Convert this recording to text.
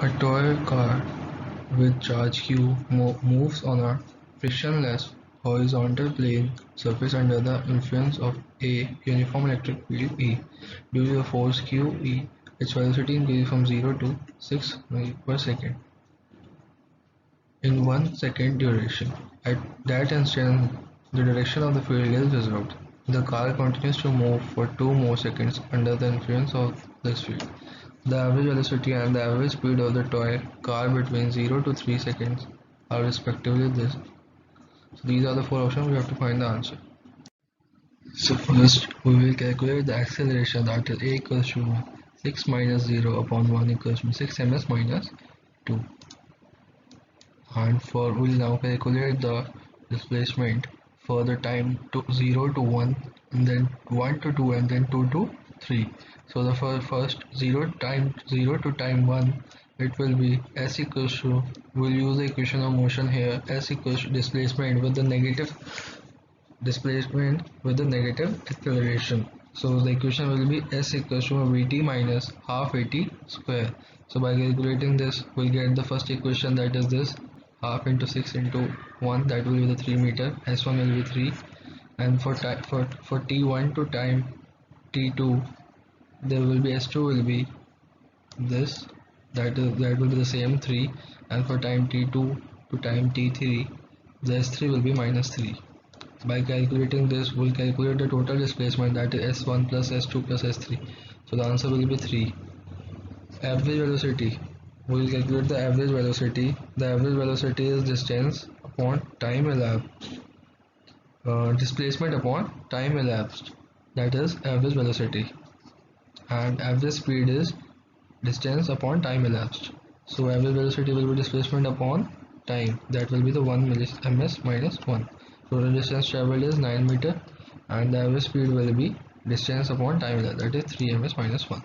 A toy car with charge Q moves on a frictionless horizontal plane surface under the influence of a uniform electric field E. Due to the force QE, its velocity increases from 0 to 6 miles per second in 1 second duration. At that instant, the direction of the field is resolved. The car continues to move for 2 more seconds under the influence of this field. The average velocity and the average speed of the toy car between 0 to 3 seconds are respectively this. So these are the 4 options. We have to find the answer. So first we will calculate the acceleration, that is a equals to 6 minus 0 upon 1 equals to 6 ms minus 2. And for we will now calculate the displacement for the time to 0 to 1, and then 1 to 2, and then 2 to 3. So the first 0 to time 1, it will be s equals to, we'll use the equation of motion here, s equals to displacement with the negative acceleration. So the equation will be s equals to vt minus half at square. So by calculating this, we'll get the first equation, that is this, half into 6 into 1, that will be the 3 meter, s1 will be 3, and for t1 to time t2, there will be s2 will be this, that will be the same 3, and for time t2 to time t3, the s3 will be minus 3. By calculating this, we'll calculate the total displacement, that is s1 plus s2 plus s3. So the answer will be 3. Average velocity, we will calculate the average velocity. The average velocity is distance upon time elapsed, displacement upon time elapsed, that is average velocity, and average speed is distance upon time elapsed. So average velocity will be displacement upon time, that will be the 1 ms minus 1. Total distance traveled is 9 meter, and the average speed will be distance upon time elapsed, that is 3 ms minus 1.